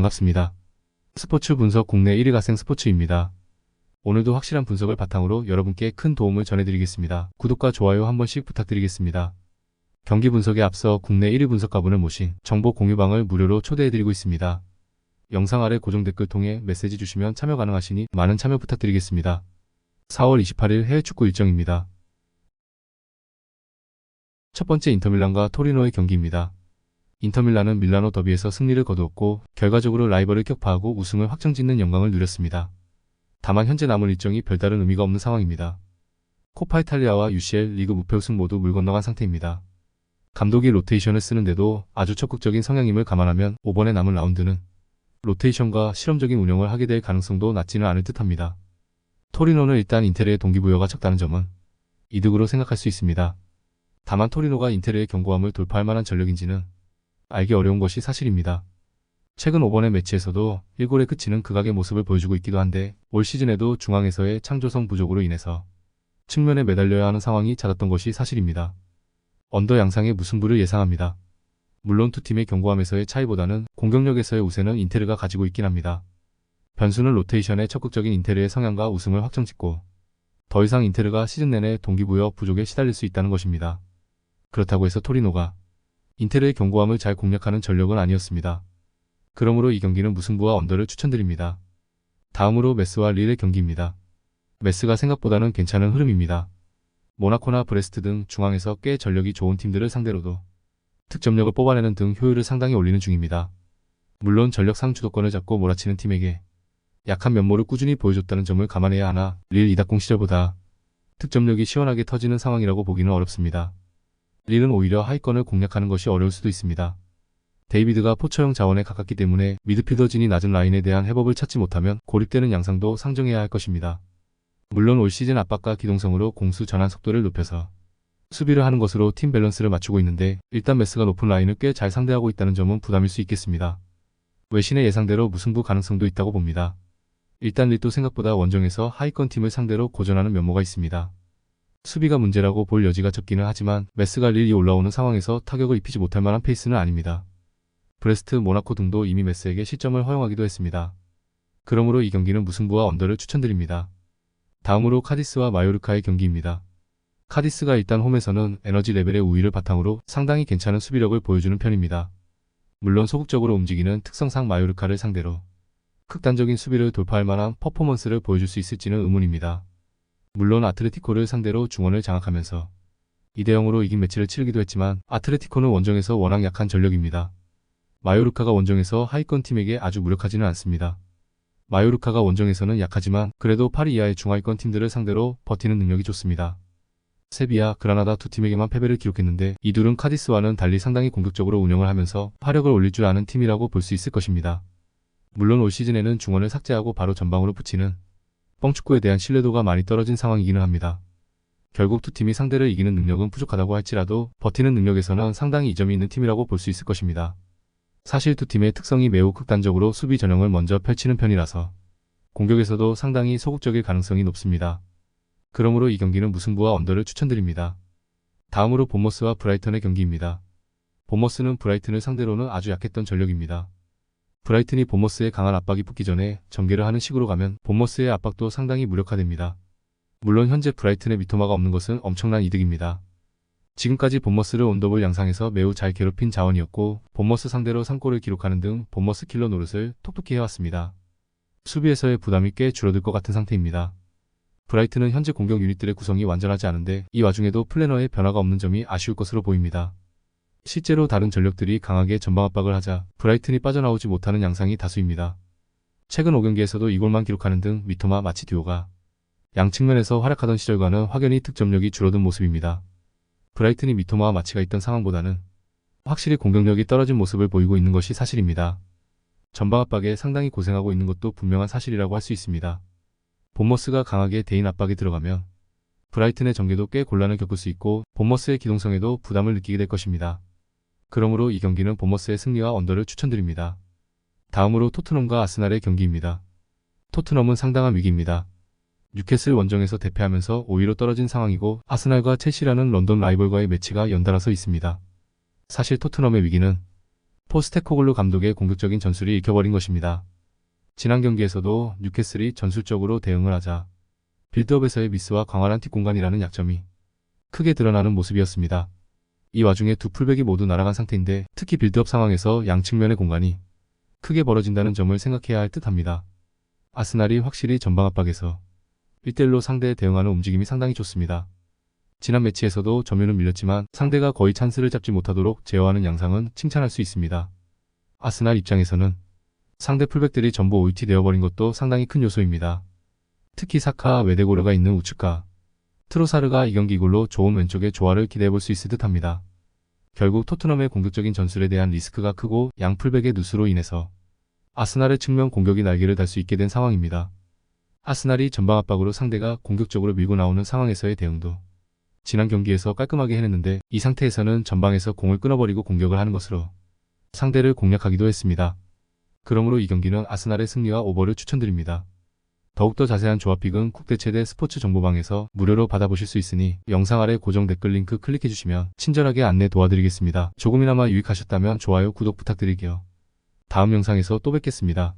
반갑습니다. 스포츠 분석 국내 1위 가생 스포츠입니다. 오늘도 확실한 분석을 바탕으로 여러분께 큰 도움을 전해드리겠습니다. 구독과 좋아요 한 번씩 부탁드리겠습니다. 경기 분석에 앞서 국내 1위 분석가분을 모신 정보 공유방을 무료로 초대해드리고 있습니다. 영상 아래 고정 댓글 통해 메시지 주시면 참여 가능하시니 많은 참여 부탁드리겠습니다. 4월 28일 해외 축구 일정입니다. 첫 번째 인터밀란과 토리노의 경기입니다. 인터밀란은 밀라노 더비에서 승리를 거두었고 결과적으로 라이벌을 격파하고 우승을 확정짓는 영광을 누렸습니다. 다만 현재 남은 일정이 별다른 의미가 없는 상황입니다. 코파 이탈리아와 UCL 리그 무패 우승 모두 물 건너간 상태입니다. 감독이 로테이션을 쓰는데도 아주 적극적인 성향임을 감안하면 5번에 남은 라운드는 로테이션과 실험적인 운영을 하게 될 가능성도 낮지는 않을 듯합니다. 토리노는 일단 인테르의 동기부여가 적다는 점은 이득으로 생각할 수 있습니다. 다만 토리노가 인테르의 견고함을 돌파할 만한 전력인지는 알기 어려운 것이 사실입니다. 최근 5번의 매치에서도 1골에 그치는 극악의 모습을 보여주고 있기도 한데 올 시즌에도 중앙에서의 창조성 부족으로 인해서 측면에 매달려야 하는 상황이 잦았던 것이 사실입니다. 언더 양상의 무승부를 예상합니다. 물론 두 팀의 견고함에서의 차이보다는 공격력에서의 우세는 인테르가 가지고 있긴 합니다. 변수는 로테이션의 적극적인 인테르의 성향과 우승을 확정짓고 더 이상 인테르가 시즌 내내 동기부여 부족에 시달릴 수 있다는 것입니다. 그렇다고 해서 토리노가 인테르의 견고함을 잘 공략하는 전력은 아니었습니다. 그러므로 이 경기는 무승부와 언더를 추천드립니다. 다음으로 메스와 릴의 경기입니다. 메스가 생각보다는 괜찮은 흐름입니다. 모나코나 브레스트 등 중앙에서 꽤 전력이 좋은 팀들을 상대로도 득점력을 뽑아내는 등 효율을 상당히 올리는 중입니다. 물론 전력상 주도권을 잡고 몰아치는 팀에게 약한 면모를 꾸준히 보여줬다는 점을 감안해야 하나 릴 이닥공 시절보다 득점력이 시원하게 터지는 상황이라고 보기는 어렵습니다. 릴은 오히려 하위권을 공략하는 것이 어려울 수도 있습니다. 데이비드가 포처형 자원에 가깝기 때문에 미드필더진이 낮은 라인에 대한 해법을 찾지 못하면 고립되는 양상도 상정해야 할 것입니다. 물론 올 시즌 압박과 기동성으로 공수 전환 속도를 높여서 수비를 하는 것으로 팀 밸런스를 맞추고 있는데 일단 메스가 높은 라인을 꽤 잘 상대하고 있다는 점은 부담일 수 있겠습니다. 외신의 예상대로 무승부 가능성도 있다고 봅니다. 일단 릴도 생각보다 원정에서 하위권 팀을 상대로 고전하는 면모가 있습니다. 수비가 문제라고 볼 여지가 적기는 하지만 메스가 릴이 올라오는 상황에서 타격을 입히지 못할 만한 페이스는 아닙니다. 브레스트, 모나코 등도 이미 메스에게 실점을 허용하기도 했습니다. 그러므로 이 경기는 무승부와 언더를 추천드립니다. 다음으로 카디스와 마요르카의 경기입니다. 카디스가 일단 홈에서는 에너지 레벨의 우위를 바탕으로 상당히 괜찮은 수비력을 보여주는 편입니다. 물론 소극적으로 움직이는 특성상 마요르카를 상대로 극단적인 수비를 돌파할 만한 퍼포먼스를 보여줄 수 있을지는 의문입니다. 물론 아틀레티코를 상대로 중원을 장악하면서 2대0으로 이긴 매치를 치르기도 했지만 아틀레티코는 원정에서 워낙 약한 전력입니다. 마요르카가 원정에서 하위권 팀에게 아주 무력하지는 않습니다. 마요르카가 원정에서는 약하지만 그래도 8위 이하의 중하위권 팀들을 상대로 버티는 능력이 좋습니다. 세비야, 그라나다 두 팀에게만 패배를 기록했는데 이 둘은 카디스와는 달리 상당히 공격적으로 운영을 하면서 화력을 올릴 줄 아는 팀이라고 볼 수 있을 것입니다. 물론 올 시즌에는 중원을 삭제하고 바로 전방으로 붙이는 뻥축구에 대한 신뢰도가 많이 떨어진 상황이기는 합니다. 결국 두 팀이 상대를 이기는 능력은 부족하다고 할지라도 버티는 능력에서는 상당히 이점이 있는 팀이라고 볼 수 있을 것입니다. 사실 두 팀의 특성이 매우 극단적으로 수비 전형을 먼저 펼치는 편이라서 공격에서도 상당히 소극적일 가능성이 높습니다. 그러므로 이 경기는 무승부와 언더를 추천드립니다. 다음으로 본머스와 브라이턴의 경기입니다. 본머스는 브라이튼을 상대로는 아주 약했던 전력입니다. 브라이튼이 본머스의 강한 압박이 붙기 전에 전개를 하는 식으로 가면 본머스의 압박도 상당히 무력화됩니다. 물론 현재 브라이튼의 미토마가 없는 것은 엄청난 이득입니다. 지금까지 본머스를 온더볼 양상에서 매우 잘 괴롭힌 자원이었고 본머스 상대로 3골을 기록하는 등 본머스 킬러 노릇을 톡톡히 해왔습니다. 수비에서의 부담이 꽤 줄어들 것 같은 상태입니다. 브라이튼은 현재 공격 유닛들의 구성이 완전하지 않은데 이 와중에도 플래너의 변화가 없는 점이 아쉬울 것으로 보입니다. 실제로 다른 전력들이 강하게 전방 압박을 하자 브라이튼이 빠져나오지 못하는 양상이 다수입니다. 최근 5경기에서도 2골만 기록하는 등 미토마 마치 듀오가 양 측면에서 활약하던 시절과는 확연히 득점력이 줄어든 모습입니다. 브라이튼이 미토마와 마치가 있던 상황보다는 확실히 공격력이 떨어진 모습을 보이고 있는 것이 사실입니다. 전방 압박에 상당히 고생하고 있는 것도 분명한 사실이라고 할 수 있습니다. 본머스가 강하게 대인 압박에 들어가면 브라이튼의 전개도 꽤 곤란을 겪을 수 있고 본머스의 기동성에도 부담을 느끼게 될 것입니다. 그러므로 이 경기는 본머스의 승리와 언더를 추천드립니다. 다음으로 토트넘과 아스날의 경기입니다. 토트넘은 상당한 위기입니다. 뉴캐슬 원정에서 대패하면서 5위로 떨어진 상황이고 아스날과 첼시라는 런던 라이벌과의 매치가 연달아서 있습니다. 사실 토트넘의 위기는 포스테코글루 감독의 공격적인 전술이 읽혀버린 것입니다. 지난 경기에서도 뉴캐슬이 전술적으로 대응을 하자 빌드업에서의 미스와 광활한 뒷공간이라는 약점이 크게 드러나는 모습이었습니다. 이 와중에 두 풀백이 모두 날아간 상태인데 특히 빌드업 상황에서 양측면의 공간이 크게 벌어진다는 점을 생각해야 할 듯합니다. 아스날이 확실히 전방 압박에서 1대1로 상대에 대응하는 움직임이 상당히 좋습니다. 지난 매치에서도 점유는 밀렸지만 상대가 거의 찬스를 잡지 못하도록 제어하는 양상은 칭찬할 수 있습니다. 아스날 입장에서는 상대 풀백들이 전부 OUT 되어버린 것도 상당히 큰 요소입니다. 특히 사카, 웨데고르가 있는 우측과 트로사르가 이 경기 이걸로 좋은 왼쪽의 조화를 기대해볼 수 있을 듯합니다. 결국 토트넘의 공격적인 전술에 대한 리스크가 크고 양 풀백의 누수로 인해서 아스날의 측면 공격이 날개를 달 수 있게 된 상황입니다. 아스날이 전방 압박으로 상대가 공격적으로 밀고 나오는 상황에서의 대응도 지난 경기에서 깔끔하게 해냈는데 이 상태에서는 전방에서 공을 끊어버리고 공격을 하는 것으로 상대를 공략하기도 했습니다. 그러므로 이 경기는 아스날의 승리와 오버를 추천드립니다. 더욱더 자세한 조합픽은 국대 최대 스포츠 정보방에서 무료로 받아보실 수 있으니 영상 아래 고정 댓글 링크 클릭해주시면 친절하게 안내 도와드리겠습니다. 조금이나마 유익하셨다면 좋아요, 구독 부탁드릴게요. 다음 영상에서 또 뵙겠습니다.